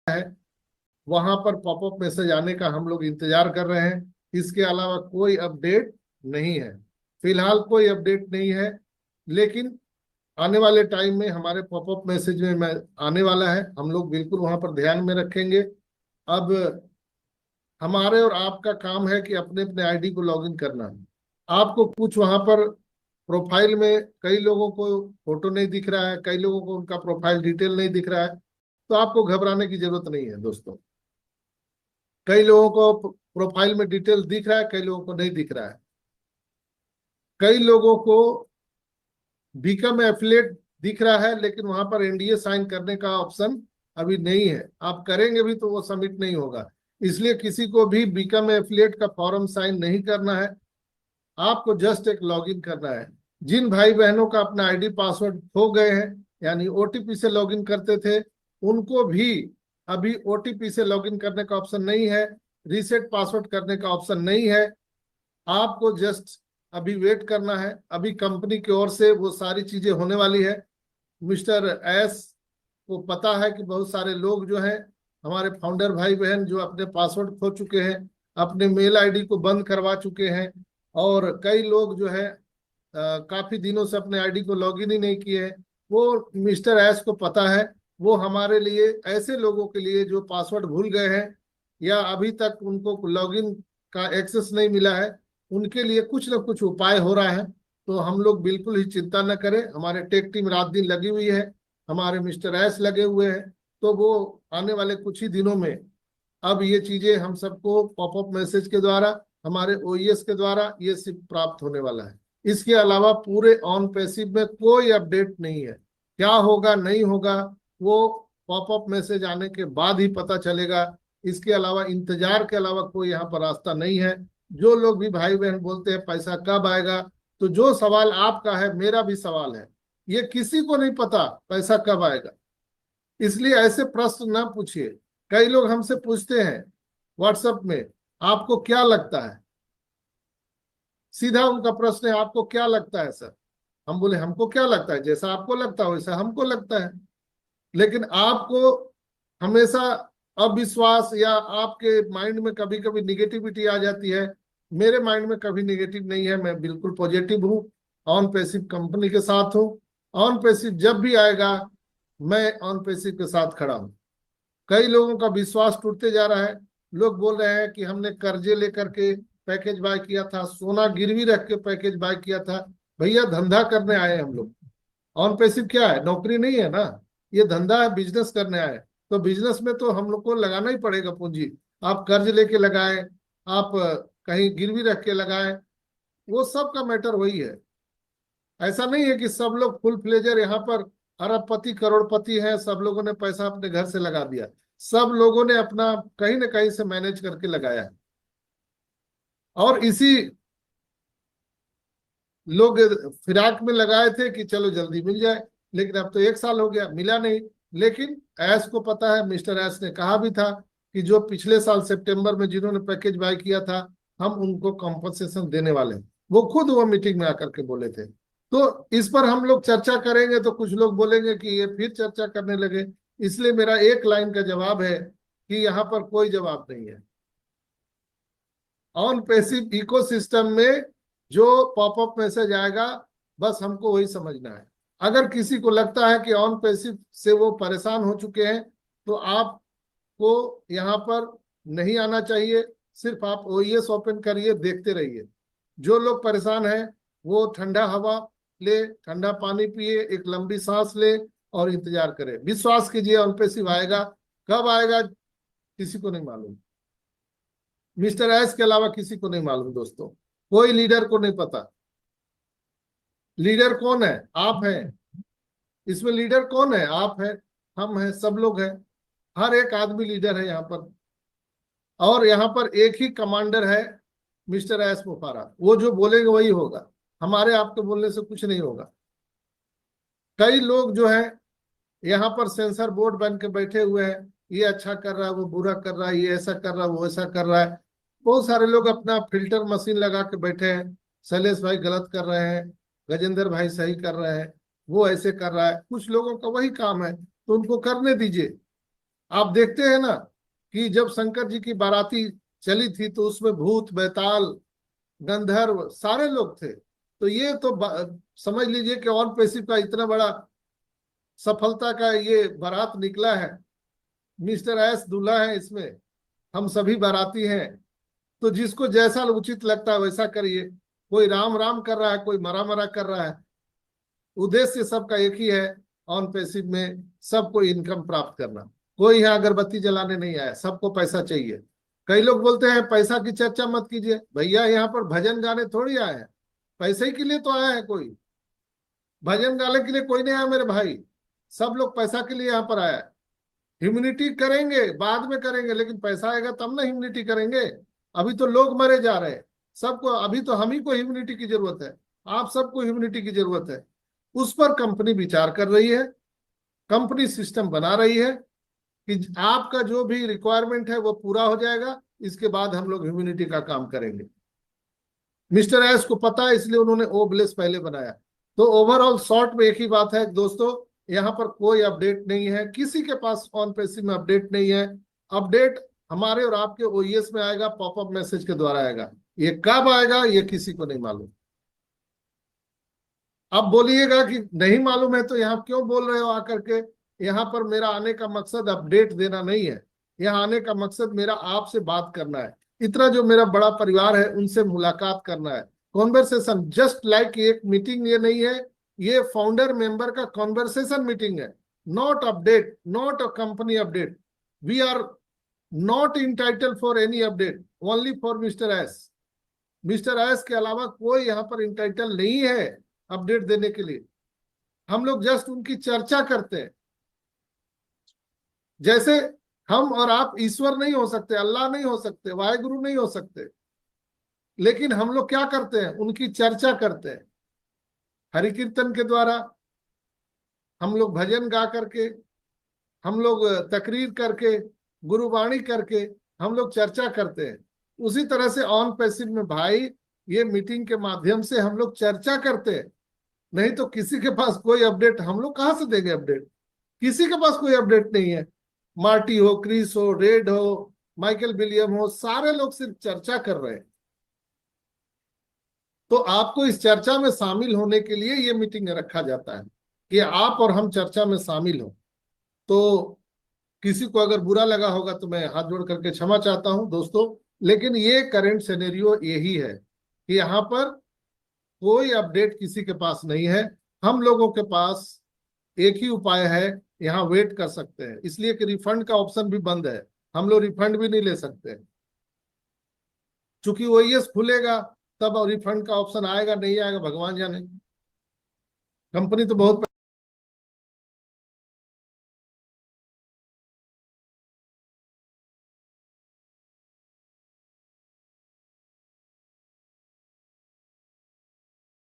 है, वहां पर पॉपअप मैसेज आने का हम लोग इंतजार कर रहे हैं। इसके अलावा कोई अपडेट नहीं है, फिलहाल कोई अपडेट नहीं है। लेकिन आने वाले टाइम में हमारे पॉपअप मैसेज में आने वाला है, हम लोग बिल्कुल वहां पर ध्यान में रखेंगे। अब हमारे और आपका काम है कि अपने अपने आईडी को लॉगिन करना है। आपको कुछ वहां पर प्रोफाइल में कई लोगों को फोटो नहीं दिख रहा है, कई लोगों को उनका प्रोफाइल डिटेल नहीं दिख रहा है, तो आपको घबराने की जरूरत नहीं है दोस्तों। कई लोगों को प्रोफाइल में डिटेल दिख रहा है, कई लोगों को नहीं दिख रहा है। कई लोगों को बिकम एफिलिएट दिख रहा है, लेकिन वहां पर एनडीए साइन करने का ऑप्शन अभी नहीं है। आप करेंगे भी तो वो सबमिट नहीं होगा। इसलिए किसी को भी बिकम एफिलिएट का फॉर्म साइन नहीं करना है, आपको जस्ट एक लॉगिन करना है। जिन भाई बहनों का अपना आईडी पासवर्ड खो गए हैं, यानी ओटीपी से लॉगिन करते थे, उनको भी अभी ओटीपी से लॉगिन करने का ऑप्शन नहीं है, रीसेट पासवर्ड करने का ऑप्शन नहीं है। आपको जस्ट अभी वेट करना है। अभी कंपनी की ओर से वो सारी चीजें होने वाली है। मिस्टर एस को पता है कि बहुत सारे लोग जो हैं, हमारे फाउंडर भाई बहन, जो अपने पासवर्ड खो चुके हैं, अपने मेल आईडी को बंद करवा चुके हैं, और कई लोग जो है काफी दिनों से अपने आईडी को लॉगिन ही नहीं किए हैं। वो मिस्टर एस को पता है। वो हमारे लिए, ऐसे लोगों के लिए जो पासवर्ड भूल गए हैं या अभी तक उनको लॉगिन का एक्सेस नहीं मिला है, उनके लिए कुछ ना कुछ उपाय हो रहा है। तो हम लोग बिल्कुल ही चिंता न करें। हमारे टेक टीम रात दिन लगी हुई है, हमारे मिस्टर एस लगे हुए हैं। तो वो आने वाले कुछ ही दिनों में अब ये चीजें हम सबको पॉपअप मैसेज के द्वारा, हमारे ओईएस के द्वारा ये सिर्फ प्राप्त होने वाला है। इसके अलावा पूरे ऑन पैसिव में कोई अपडेट नहीं है। क्या होगा नहीं होगा वो पॉपअप मैसेज आने के बाद ही पता चलेगा। इसके अलावा इंतजार के अलावा कोई यहाँ पर रास्ता नहीं है। जो लोग भी भाई बहन बोलते हैं पैसा कब आएगा, तो जो सवाल आपका है मेरा भी सवाल है। ये किसी को नहीं पता पैसा कब आएगा, इसलिए ऐसे प्रश्न ना पूछिए। कई लोग हमसे पूछते हैं व्हाट्सएप में, आपको क्या लगता है? सीधा उनका प्रश्न है, आपको क्या लगता है सर? हम बोले हमको क्या लगता है, जैसा आपको लगता है वैसा हमको लगता है। लेकिन आपको हमेशा अविश्वास या आपके माइंड में कभी कभी निगेटिविटी आ जाती है। मेरे माइंड में कभी निगेटिव नहीं है, मैं बिल्कुल पॉजिटिव हूँ। ऑन पैसिव कंपनी के साथ हूँ। ऑन पैसिव जब भी आएगा मैं ऑन पैसिव के साथ खड़ा हूँ। कई लोगों का विश्वास टूटते जा रहा है। लोग बोल रहे हैं कि हमने कर्जे लेकर के पैकेज बाय किया था, सोना गिरवी रख के पैकेज बाय किया था। भैया धंधा करने आए हम लोग। ऑन पैसिव क्या है? नौकरी नहीं है ना, ये धंधा है, बिजनेस करने आए। तो बिजनेस में तो हम लोग को लगाना ही पड़ेगा पूंजी। आप कर्ज लेके लगाए, आप कहीं गिरवी रख के लगाए, वो सब का मैटर वही है। ऐसा नहीं है कि सब लोग फुल फ्लेजर यहाँ पर अरबपति करोड़पति हैं, सब लोगों ने पैसा अपने घर से लगा दिया। सब लोगों ने अपना कहीं ना कहीं से मैनेज करके लगाया है। और इसी लोग फिराक में लगाए थे कि चलो जल्दी मिल जाए, लेकिन अब तो 1 साल हो गया, मिला नहीं। लेकिन ऐस को पता है, मिस्टर ऐस ने कहा भी था कि जो पिछले साल सितंबर में जिन्होंने पैकेज बाय किया था, हम उनको कॉम्पनसेशन देने वाले हैं। वो खुद वो मीटिंग में आकर के बोले थे। तो इस पर हम लोग चर्चा करेंगे तो कुछ लोग बोलेंगे कि ये फिर चर्चा करने लगे। इसलिए मेरा एक लाइन का जवाब है कि यहाँ पर कोई जवाब नहीं है। ऑन पैसिव इकोसिस्टम में जो पॉपअप मैसेज आएगा बस हमको वही समझना है। अगर किसी को लगता है कि ऑन पैसिव से वो परेशान हो चुके हैं, तो आपको यहाँ पर नहीं आना चाहिए। सिर्फ आप ओईएस ओपन करिए, देखते रहिए। जो लोग परेशान हैं वो ठंडा हवा ले, ठंडा पानी पिए, एक लंबी सांस ले और इंतजार करें। विश्वास कीजिए ऑन पैसिव आएगा। कब आएगा किसी को नहीं मालूम। मिस्टर एस के अलावा किसी को नहीं मालूम दोस्तों। कोई लीडर को नहीं पता। लीडर कौन है? आप हैं। इसमें लीडर कौन है? आप हैं, हम हैं, सब लोग हैं। हर एक आदमी लीडर है यहाँ पर। और यहाँ पर एक ही कमांडर है, मिस्टर एस मुफारा। वो जो बोलेंगे वही होगा। हमारे आपके बोलने से कुछ नहीं होगा। कई लोग जो है यहाँ पर सेंसर बोर्ड बन के बैठे हुए हैं, ये अच्छा कर रहा है, वो बुरा कर रहा है, ये ऐसा कर रहा है, वो ऐसा कर रहा है। बहुत सारे लोग अपना फिल्टर मशीन लगा के बैठे हैं। शैलेश भाई गलत कर रहे हैं, गजेंद्र भाई सही कर रहे हैं, वो ऐसे कर रहा है। कुछ लोगों का वही काम है, तो उनको करने दीजिए। आप देखते हैं ना कि जब शंकर जी की बाराती चली थी तो उसमें भूत बैताल गंधर्व सारे लोग थे। तो ये तो समझ लीजिए कि ऑन पैसिव का इतना बड़ा सफलता का ये बारात निकला है। मिस्टर एस दूल्हा है इसमें, हम सभी बाराती हैं। तो जिसको जैसा उचित लगता है वैसा करिए। कोई राम राम कर रहा है, कोई मरा मरा कर रहा है, उद्देश्य सबका एक ही है, ऑन पैसिव में सबको इनकम प्राप्त करना। कोई यहाँ अगरबत्ती जलाने नहीं आया, सबको पैसा चाहिए। कई लोग बोलते हैं पैसा की चर्चा मत कीजिए, भैया यहाँ पर भजन गाने थोड़ी आए हैं, पैसे ही के लिए तो आया है। कोई भजन गाने के लिए कोई नहीं आया मेरे भाई, सब लोग पैसा के लिए यहाँ पर आया है। ह्यूमैनिटी करेंगे बाद में करेंगे, लेकिन पैसा आएगा तब ना ह्यूमैनिटी करेंगे। अभी तो लोग मरे जा रहे हैं सबको, अभी तो हम ही को ह्यूमैनिटी की जरूरत है, आप सबको ह्यूमैनिटी की जरूरत है। उस पर कंपनी विचार कर रही है, कंपनी सिस्टम बना रही है कि आपका जो भी रिक्वायरमेंट है वो पूरा हो जाएगा, इसके बाद हम लोग ह्यूमैनिटी का काम करेंगे। मिस्टर एस को पता है, इसलिए उन्होंने ओब्लेस पहले बनाया। तो ओवरऑल शॉर्ट में एक ही बात है दोस्तों, यहाँ पर कोई अपडेट नहीं है, किसी के पास ऑन पैसिव में अपडेट नहीं है। अपडेट हमारे और आपके ओईएस में आएगा, पॉपअप मैसेज के द्वारा आएगा। ये कब आएगा ये किसी को नहीं मालूम। अब बोलिएगा कि नहीं मालूम है तो यहाँ क्यों बोल रहे हो आकर के। यहाँ पर मेरा आने का मकसद अपडेट देना नहीं है, यहाँ आने का मकसद मेरा आपसे बात करना है। इतना जो मेरा बड़ा परिवार है उनसे मुलाकात करना है, कॉन्वर्सेशन। जस्ट लाइक एक मीटिंग ये नहीं है, ये फाउंडर मेंबर का कॉन्वर्सेशन मीटिंग है, not update, not a company update. We are not entitle for any update, only for mister S. Mister S के अलावा कोई यहाँ पर इंटाइटल नहीं है अपडेट देने के लिए। हम लोग जस्ट उनकी चर्चा करते हैं। जैसे हम और आप ईश्वर नहीं हो सकते, अल्लाह नहीं हो सकते, वाहेगुरु नहीं हो सकते, लेकिन हम लोग क्या करते हैं, उनकी चर्चा करते हैं। हरि कीर्तन के द्वारा, हम लोग भजन गा करके, हम लोग तकरीर करके, गुरुवाणी करके हम लोग चर्चा करते हैं। उसी तरह से ऑन पैसिव में भाई ये मीटिंग के माध्यम से हम लोग चर्चा करते हैं। नहीं तो किसी के पास कोई अपडेट हम लोग कहाँ से देंगे अपडेट, किसी के पास कोई अपडेट नहीं है। मार्टी हो, क्रिस हो, रेड हो, माइकल विलियम हो, सारे लोग सिर्फ चर्चा कर रहे हैं। तो आपको इस चर्चा में शामिल होने के लिए ये मीटिंग रखा जाता है कि आप और हम चर्चा में शामिल हो। तो किसी को अगर बुरा लगा होगा तो मैं हाथ जोड़ करके क्षमा चाहता हूं दोस्तों, लेकिन ये करंट सिनेरियो यही है कि यहाँ पर कोई अपडेट किसी के पास नहीं है। हम लोगों के पास एक ही उपाय है, यहाँ वेट कर सकते हैं, इसलिए कि रिफंड का ऑप्शन भी बंद है, हम लोग रिफंड भी नहीं ले सकते। चूंकि ओईएस खुलेगा तब रिफंड का ऑप्शन आएगा नहीं आएगा भगवान जाने। कंपनी तो बहुत